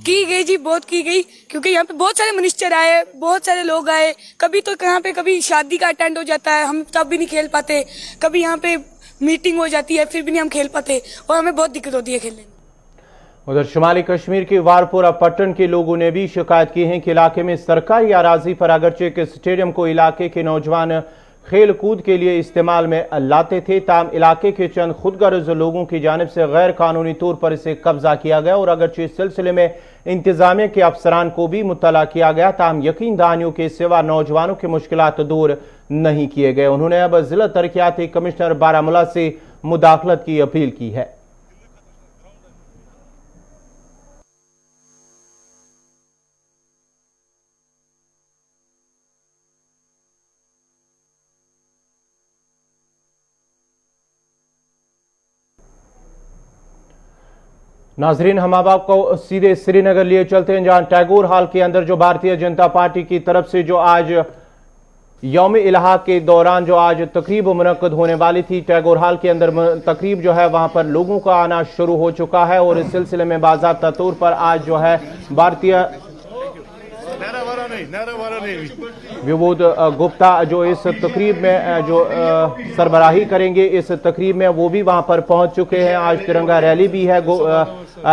की गई जी, बहुत की गई, क्योंकि यहाँ पे बहुत सारे मिनिस्टर आए, बहुत सारे लोग आए। कभी तो यहाँ पे कभी शादी का अटेंड हो जाता है, हम तब भी नहीं खेल पाते। कभी यहाँ पे मीटिंग हो जाती है, फिर भी नहीं हम खेल पाते और हमें बहुत दिक्कत होती है खेलने में। उधर शुमाली कश्मीर के वारपोरा पट्टन के लोगों ने भी शिकायत की है कि इलाके में सरकारी अराजी पर अगरचे के स्टेडियम को इलाके के नौजवान खेल कूद के लिए इस्तेमाल में लाते थे, ताम इलाके के चंद खुदगर्ज लोगों की जानिब से गैर कानूनी तौर पर इसे कब्जा किया गया और अगरचे इस सिलसिले में इंतजामिया के अफसरान को भी मुत्तला किया गया, ताम यकीन दहानियों के सिवा नौजवानों की मुश्किलात दूर नहीं किए गए। उन्होंने अब जिला तरक्याती कमिश्नर बारामूला से मुदाखलत की अपील की है। नाजरीन, हम अब आपको सीधे श्रीनगर लिए चलते हैं, जहां टैगोर हॉल के अंदर जो भारतीय जनता पार्टी की तरफ से जो आज यौम इलाहा के दौरान जो आज तकरीब मुनक्कद होने वाली थी, टैगोर हॉल के अंदर तकरीब जो है वहां पर लोगों का आना शुरू हो चुका है और इस सिलसिले में बाज़ाब्ता तौर पर आज जो है भारतीय विबोध गुप्ता जो इस तकरीब में जो सरबराही करेंगे इस तकरीब में, वो भी वहां पर पहुंच चुके हैं। आज तिरंगा रैली भी है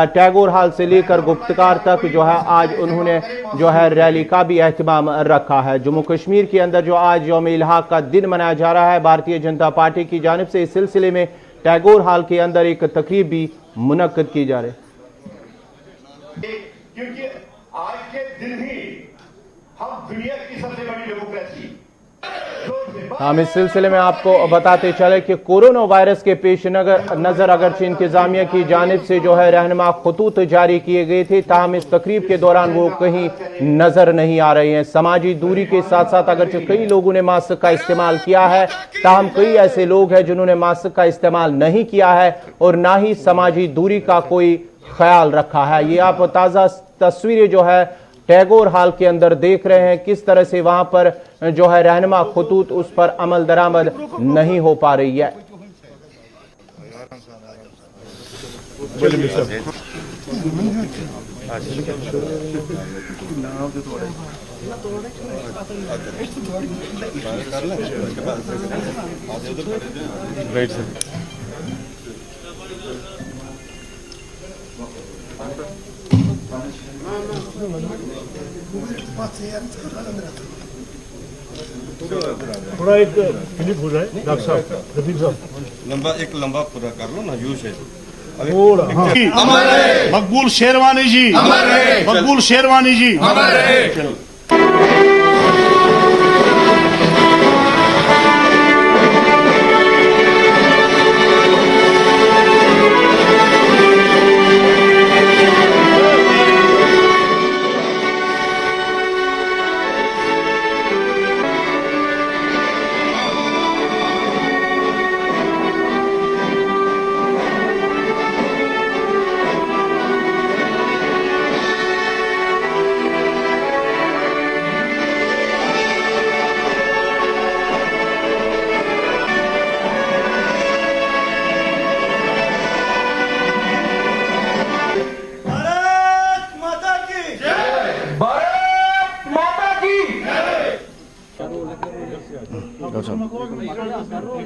टैगोर हॉल से लेकर गुप्तकार तक जो है आज उन्होंने जो है रैली का भी एहतमाम रखा है। जम्मू कश्मीर के अंदर जो आज यौम इलाहा का दिन मनाया जा रहा है, भारतीय जनता पार्टी की जानिब से इस सिलसिले में टैगोर हॉल के अंदर एक तकरीब भी मुनक्कद की जा रही है, क्योंकि आज के दिन ही हम दुनिया की सबसे बड़ी डेमोक्रेसी। हम इस सिलसिले में आपको बताते चले कि कोरोना वायरस के पेश नजर अगरचे इंतजामिया की जानिब से जो है रहनुमा खतूत जारी किए गए थे, ताहम इस तकरीब के दौरान वो कहीं नजर नहीं आ रहे हैं। समाजी दूरी के साथ साथ अगरचे कई लोगों ने मास्क का इस्तेमाल किया है, ताहम कई ऐसे लोग हैं जिन्होंने मास्क का इस्तेमाल नहीं किया है और ना ही समाजी दूरी का कोई ख्याल रखा है। ये आप ताज़ा तस्वीरें जो है टैगोर हॉल के अंदर देख रहे हैं, किस तरह से वहां पर जो है रहनुमा खतूत उस पर अमल दरामद नहीं हो पा रही है। थोड़ा एक क्लिप हो जाए डॉक्टर साहब, रफीक साहब, एक लंबा पूरा कर लो ना, यूज है थोड़ा। हाँ। मकबूल शेरवानी जी, मकबूल शेरवानी जी, चलो।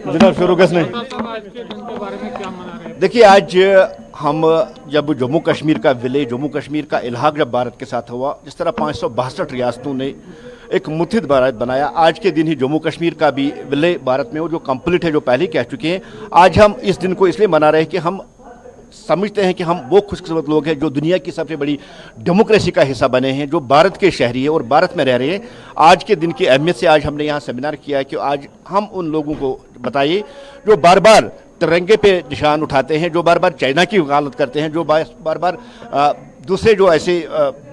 जनाब शुरू किसने उनके बारे में क्या मना रहे हैं? देखिए, आज हम जब जम्मू कश्मीर का विलय, जम्मू कश्मीर का इल्हाक जब भारत के साथ हुआ, जिस तरह 562 रियासतों ने एक मुत्हिद भारत बनाया, आज के दिन ही जम्मू कश्मीर का भी विलय भारत में वो जो कंप्लीट है, जो पहले कह चुके हैं। आज हम इस दिन को इसलिए मना रहे हैं कि हम समझते हैं कि हम वो खुशकिस्मत लोग हैं जो दुनिया की सबसे बड़ी डेमोक्रेसी का हिस्सा बने हैं, जो भारत के शहरी हैं और भारत में रह रहे हैं। आज के दिन की अहमियत से आज हमने यहाँ सेमिनार किया है कि आज हम उन लोगों को बताइए जो बार बार तिरंगे पे निशान उठाते हैं, जो बार बार चाइना की वकालत करते हैं, जो बार बार दूसरे जो ऐसे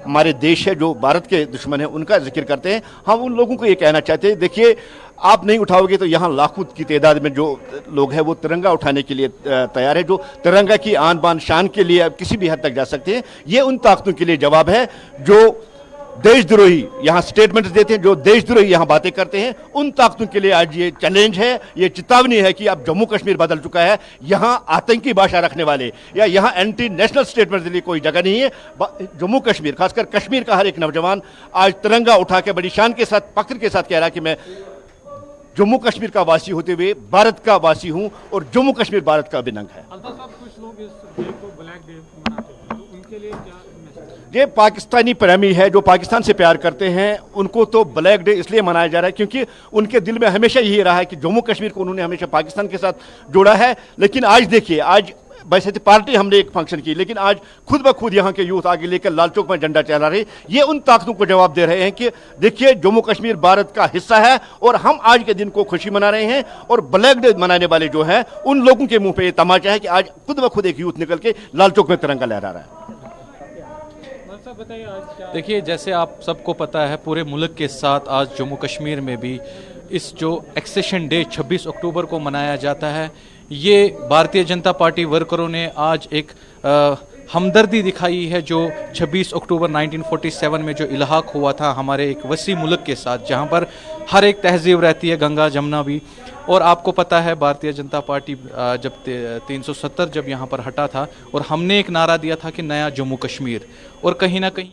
हमारे देश है जो भारत के दुश्मन हैं उनका जिक्र करते हैं। हम उन लोगों को ये कहना चाहते हैं, देखिए, आप नहीं उठाओगे तो यहाँ लाखों की तादाद में जो लोग हैं वो तिरंगा उठाने के लिए तैयार है, जो तिरंगा की आन बान शान के लिए किसी भी हद तक जा सकते हैं। ये उन ताकतों के लिए जवाब है जो देशद्रोही यहाँ स्टेटमेंट्स देते हैं, जो देशद्रोही यहाँ बातें करते हैं। उन ताकतों के लिए आज ये चैलेंज है, ये चेतावनी है कि अब जम्मू कश्मीर बदल चुका है। यहाँ आतंकी भाषा रखने वाले या यहाँ एंटी नेशनल स्टेटमेंट के लिए कोई जगह नहीं है। जम्मू कश्मीर, खासकर कश्मीर का हर एक नौजवान आज तिरंगा उठा के बड़ी शान के साथ, फख्र के साथ कह रहा है कि मैं जम्मू कश्मीर का वासी होते हुए भारत का वासी हूं और जम्मू कश्मीर भारत का अभिन्न अंग है। कुछ लोग इस डे को ब्लैक डे मनाते हैं, तो उनके लिए क्या मैसेज? ये पाकिस्तानी प्रेमी है जो पाकिस्तान से प्यार करते हैं, उनको तो ब्लैक डे इसलिए मनाया जा रहा है क्योंकि उनके दिल में हमेशा यही रहा है कि जम्मू कश्मीर को उन्होंने हमेशा पाकिस्तान के साथ जोड़ा है। लेकिन आज देखिए, आज वैसे तो पार्टी हमने एक फंक्शन की, लेकिन आज खुद ब खुद यहाँ के यूथ आगे लेकर लाल चौक में झंडा चला रहे। ये उन ताकतों को जवाब दे रहे हैं कि देखिए, जम्मू कश्मीर भारत का हिस्सा है और हम आज के दिन को खुशी मना रहे हैं। और ब्लैक डे मनाने वाले जो है उन लोगों के मुंह पे ये तमाचा है कि आज खुद ब खुद एक यूथ निकल के लाल चौक में तिरंगा लहरा रहा है। देखिए, जैसे आप सबको पता है, पूरे मुल्क के साथ आज जम्मू कश्मीर में भी इस जो एक्सेशन डे 26 अक्टूबर को मनाया जाता है, ये भारतीय जनता पार्टी वर्करों ने आज एक हमदर्दी दिखाई है जो 26 अक्टूबर 1947 में जो इल्हाक हुआ था हमारे एक वसी मुल्क के साथ, जहां पर हर एक तहजीब रहती है, गंगा जमुना भी। और आपको पता है, भारतीय जनता पार्टी जब 370 जब यहाँ पर हटा था और हमने एक नारा दिया था कि नया जम्मू कश्मीर, और कहीं ना कहीं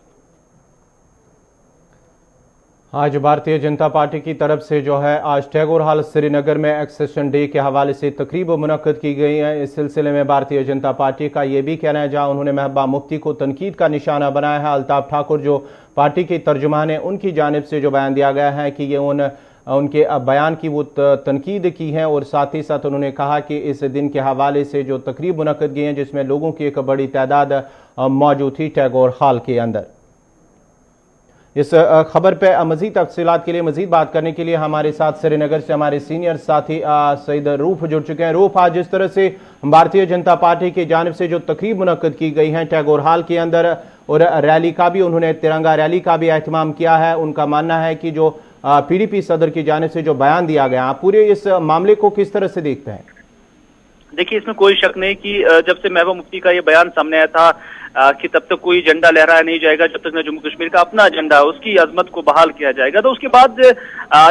आज भारतीय जनता पार्टी की तरफ से जो है आज टैगोर हॉल श्रीनगर में एक्सेशन डे के हवाले से तकरीब मुनक्कद की गई है। इस सिलसिले में भारतीय जनता पार्टी का ये भी कहना है, जहां उन्होंने महबूबा मुफ्ती को तनकीद का निशाना बनाया है। अल्ताफ ठाकुर जो पार्टी के तर्जुमान है, उनकी जानिब से जो बयान दिया गया है कि ये उनके बयान की वो तनकीद की है। और साथ ही साथ उन्होंने कहा कि इस दिन के हवाले से जो तकरीब मुनक्कद की है जिसमें लोगों की एक बड़ी तादाद मौजूद थी टैगोर हॉल के अंदर। इस खबर पे मजीद तफसीलात के लिए, मजीद बात करने के लिए हमारे साथ श्रीनगर से हमारे सीनियर साथी सईद रूफ जुड़ चुके हैं। रूफ, आज जिस तरह से भारतीय जनता पार्टी की जानिब से जो तकरीब मुनक्कद की गई है टैगोर हॉल के अंदर, और रैली का भी उन्होंने तिरंगा रैली का भी एहतमाम किया है, उनका मानना है कि जो PDP सदर की जानिब से जो बयान दिया गया, आप पूरे इस मामले को किस तरह से देखते हैं? देखिए, इसमें कोई शक नहीं कि जब से महबूबा मुफ्ती का ये बयान सामने आया था कि तब तक कोई झंडा लहराया नहीं जाएगा जब तक न जम्मू कश्मीर का अपना एजेंडा है, उसकी अजमत को बहाल किया जाएगा, तो उसके बाद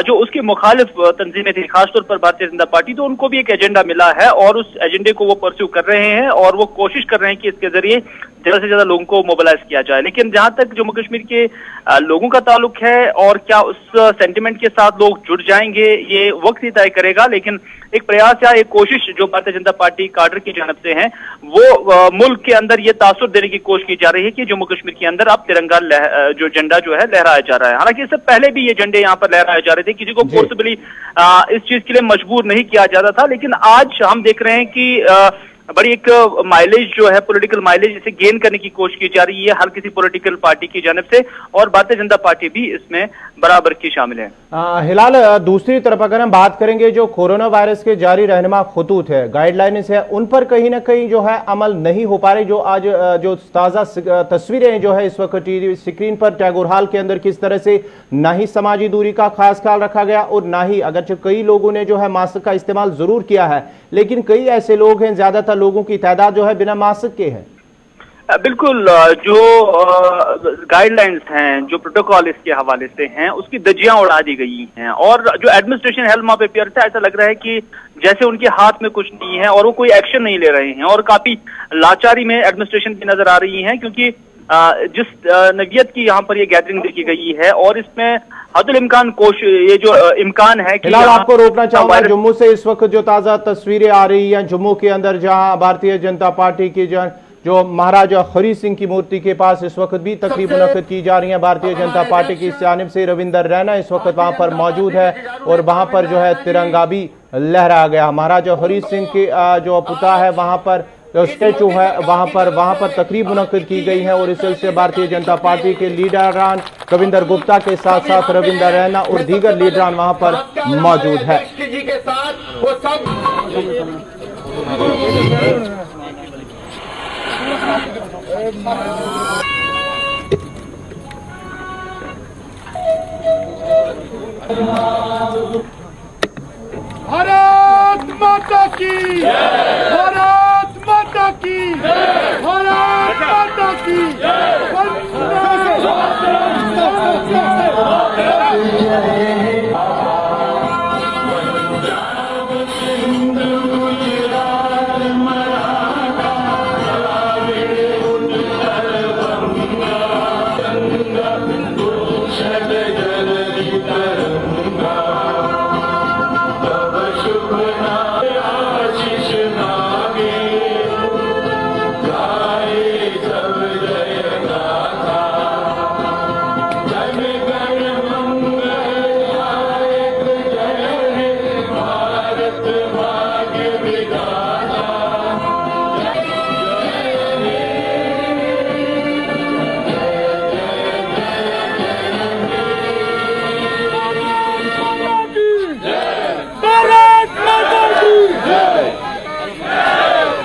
जो उसके मुखालिफ तंजीमें थी, खासतौर पर भारतीय जनता पार्टी, तो उनको भी एक एजेंडा मिला है और उस एजेंडे को वो परस्यू कर रहे हैं और वो कोशिश कर रहे हैं कि इसके जरिए ज्यादा से ज्यादा लोगों को मोबिलाइज किया जाए। लेकिन जहां तक जम्मू कश्मीर के लोगों का ताल्लुक है और क्या उस सेंटिमेंट के साथ लोग जुड़ जाएंगे, ये वक्त ही तय करेगा। लेकिन एक प्रयास या एक कोशिश जो भारतीय जनता पार्टी काडर की जानब से है, वो मुल्क के अंदर ये तासुर देने की कोशिश की जा रही है कि जम्मू कश्मीर के अंदर अब तिरंगा जो झंडा जो है लहराया जा रहा है। हालांकि इससे पहले भी ये झंडे यहाँ पर लहराए जा रहे थे, किसी को फोर्सबली इस चीज के लिए मजबूर नहीं किया जाता था। लेकिन आज हम देख रहे हैं कि बड़ी एक माइलेज जो है, पॉलिटिकल माइलेज, इसे गेन करने की कोशिश की जा रही है हर किसी पॉलिटिकल पार्टी की जानिब से, और भारतीय जनता पार्टी भी इसमें बराबर की शामिल है। हिलाल, दूसरी तरफ अगर हम बात करेंगे, जो कोरोना वायरस के जारी रहनुमा खतूत है, गाइडलाइंस है, उन पर कहीं ना कहीं जो है अमल नहीं हो पा रही। जो आज जो ताज़ा तस्वीरें जो है इस वक्त टीवी स्क्रीन पर टैगोर हॉल के अंदर, किस तरह से ना ही समाजी दूरी का खास ख्याल रखा गया और ना ही, अगर कई लोगों ने जो है मास्क का इस्तेमाल जरूर किया है, लेकिन कई ऐसे लोग हैं, ज्यादातर लोगों की तादाद जो है बिना मास्क के है। बिल्कुल, जो गाइडलाइंस हैं, जो प्रोटोकॉल इसके हवाले से हैं, उसकी धज्जियां उड़ा दी गई हैं और जो एडमिनिस्ट्रेशन हेल्थ वहां पे पेयर था, ऐसा लग रहा है कि जैसे उनके हाथ में कुछ नहीं है और वो कोई एक्शन नहीं ले रहे हैं और काफी लाचारी में एडमिनिस्ट्रेशन भी नजर आ रही है। क्योंकि जिस नवियत की यहाँ पर ये गैदरिंग देखी गई है, और इसमें हदुल इम्कान ये जो इम्कान है कि फिलहाल आपको रोकना चाहूंगा, जम्मू से इस वक्त जो ताजा तस्वीरें आ रही हैं जम्मू के अंदर, जहां भारतीय जनता पार्टी की जो महाराजा हरी सिंह की मूर्ति के पास इस वक्त भी तकरीब मुनक्किद की जा रही है। भारतीय जनता पार्टी की जानिब से रविंदर रैना इस वक्त वहां पर मौजूद है और वहां पर जो है तिरंगा भी लहराया गया। महाराजा हरी सिंह के जो पुतला है वहां पर जो स्टैचू है वहां पर तकरीब मुनक्किद की गई है और इस सिलसिले भारतीय जनता पार्टी के लीडरान कविंदर गुप्ता के साथ साथ रविंदर रैना और दीगर लीडरान वहां पर मौजूद है। भारत माता की, भारत माता की, भारत माता की।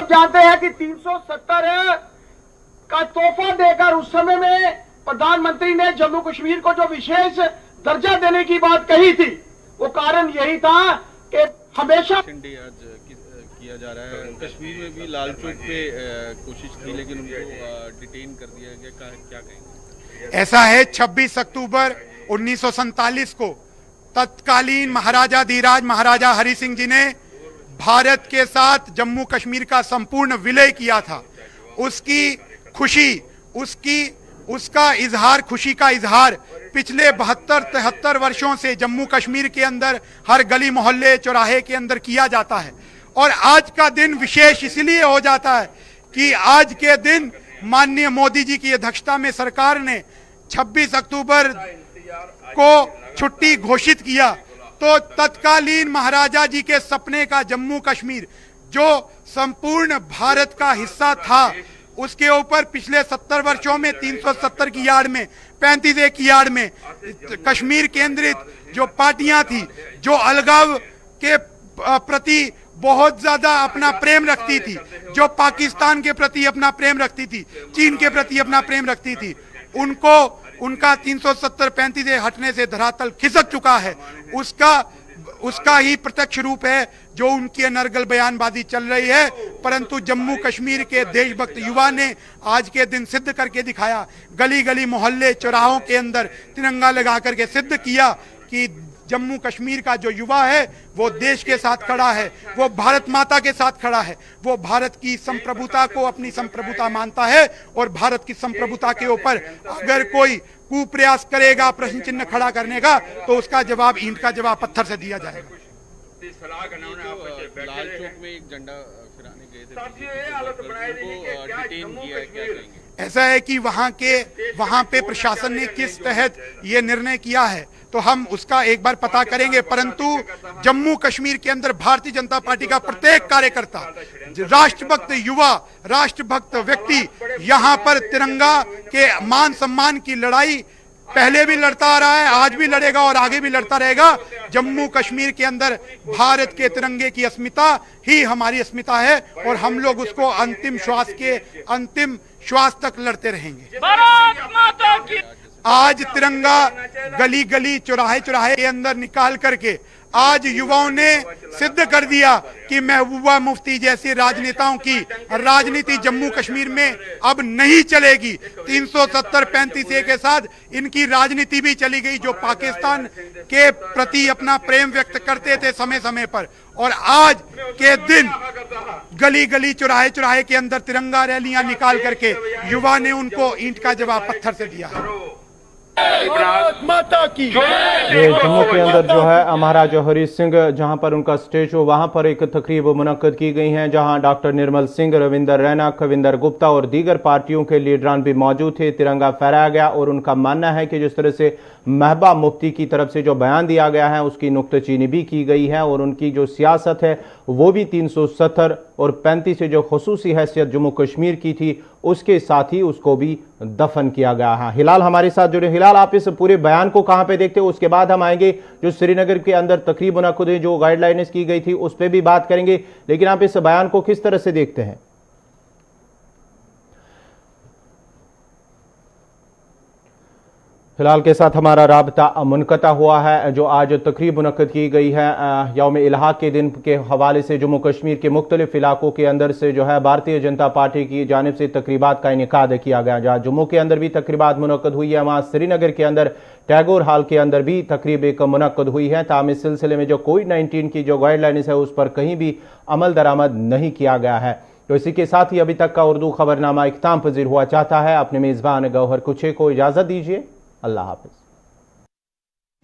जानते हैं कि 370 का तोहफा देकर उस समय में प्रधानमंत्री ने जम्मू कश्मीर को जो विशेष दर्जा देने की बात कही थी, वो कारण यही था कि हमेशा किया जा रहा है। कश्मीर में भी लाल चौक पे कोशिश थी लेकिन उनको डिटेन कर दिया गया, क्या कहेंगे? ऐसा है 26 अक्टूबर 1947 को तत्कालीन महाराजा धीराज महाराजा हरि सिंह जी ने भारत के साथ जम्मू कश्मीर का संपूर्ण विलय किया था। उसकी खुशी, उसका इजहार, खुशी का इजहार पिछले 72-73 वर्षों से जम्मू कश्मीर के अंदर हर गली मोहल्ले चौराहे के अंदर किया जाता है। और आज का दिन विशेष इसलिए हो जाता है कि आज के दिन माननीय मोदी जी की अध्यक्षता में सरकार ने 26 अक्टूबर को छुट्टी घोषित किया, तो तत्कालीन महाराजा जी के सपने का जम्मू कश्मीर जो संपूर्ण भारत का हिस्सा था, उसके ऊपर पिछले 70 वर्षों में 370 की यार्ड में, 35 की यार्ड में कश्मीर केंद्रित जो पार्टियां थी, जो अलगाव के प्रति बहुत ज्यादा अपना प्रेम रखती थी, जो पाकिस्तान के प्रति अपना प्रेम रखती थी, चीन के प्रति अपना प्रेम रखती थी, उनको उनका 370-35 हटने से धरातल खिसक चुका है। उसका ही प्रत्यक्ष रूप है जो उनकी अनर्गल बयानबाजी चल रही है। परंतु जम्मू कश्मीर के देशभक्त युवा ने आज के दिन सिद्ध करके दिखाया, गली गली मोहल्ले चौराहों के अंदर तिरंगा लगा करके सिद्ध किया कि जम्मू कश्मीर का जो युवा है वो देश के साथ खड़ा है, वो भारत माता के साथ खड़ा है, वो भारत की संप्रभुता को अपनी संप्रभुता मानता है और भारत की संप्रभुता के ऊपर अगर कोई कुप्रयास करेगा प्रश्न चिन्ह खड़ा करने का, तो उसका जवाब ईंट का जवाब पत्थर से दिया जाएगा। लाल चौक में एक झंडा फहराने गए थे, डिटेन किया है, क्या कहेंगे? ऐसा है कि वहां पे प्रशासन ने किस तहत ये निर्णय किया है तो हम उसका एक बार पता करेंगे। परंतु जम्मू कश्मीर के अंदर भारतीय जनता पार्टी का प्रत्येक कार्यकर्ता, राष्ट्रभक्त युवा, राष्ट्रभक्त व्यक्ति यहाँ पर तिरंगा के मान सम्मान की लड़ाई पहले भी लड़ता आ रहा है, आज भी लड़ेगा और आगे भी लड़ता रहेगा। जम्मू कश्मीर के अंदर भारत के तिरंगे की अस्मिता ही हमारी अस्मिता है और हम लोग उसको अंतिम श्वास तक लड़ते रहेंगे। भारत माता की। आज तिरंगा गली गली चौराहे चौराहे के अंदर निकाल करके आज युवाओं ने सिद्ध कर दिया कि महबूबा मुफ्ती जैसे राजनेताओं की राजनीति जम्मू कश्मीर में अब नहीं चलेगी। 370-35A के साथ इनकी राजनीति भी चली गई, जो पाकिस्तान के प्रति अपना प्रेम व्यक्त करते थे समय समय पर, और आज के दिन गली गली चौराहे चौराहे के अंदर तिरंगा रैलियां निकाल करके युवा ने उनको ईंट का जवाब पत्थर से दिया है। माता की ये जम्मू के अंदर जो है महाराजा हरी सिंह जहां पर उनका स्टेज हो, वहां पर एक तकरीब मुनक्कद की गई है, जहां डॉक्टर निर्मल सिंह, रविंदर रैना, कविंदर गुप्ता और दीगर पार्टियों के लीडरान भी मौजूद थे। तिरंगा फहराया गया और उनका मानना है कि जिस तरह से महबूबा मुफ्ती की तरफ से जो बयान दिया गया है उसकी नुक्ताचीनी भी की गई है और उनकी जो सियासत है वो भी 370 और 35 से जो खुसूसी हैसियत जम्मू कश्मीर की थी उसके साथ ही उसको भी दफन किया गया है। हिलाल हमारे साथ जुड़े। हिलाल, आप इस पूरे बयान को कहां पे देखते हो? उसके बाद हम आएंगे जो श्रीनगर के अंदर तकरीब मुनक्कद हुई, जो गाइडलाइंस की गई थी उस पर भी बात करेंगे, लेकिन आप इस बयान को किस तरह से देखते हैं? फिलहाल के साथ हमारा राबता मुनक़ता हुआ है। जो आज तकरीब मुनक्कद की गई है यौम इल्हाक के दिन के हवाले से जम्मू कश्मीर के मुख्तलिफ इलाकों के अंदर से जो है भारतीय जनता पार्टी की जानिब से तकरीबात का इनेकाद किया गया। जहाँ जम्मू के अंदर भी तकरीबात मुनक्कद हुई है, वहाँ श्रीनगर के अंदर टैगोर हाल के अंदर भी तकरीब एक मुनक्कद हुई है। ताहम इस सिलसिले में जो कोविड-19 की जो गाइडलाइंस है उस पर कहीं भी अमल दरामद नहीं किया गया है। तो इसी के साथ ही अभी तक का उर्दू खबरनामा इख्ताम पजीर हुआ चाहता है। अपने मेज़बान गौहर कुछे को इजाज़त दीजिए। अल्लाह हाफ़िज़।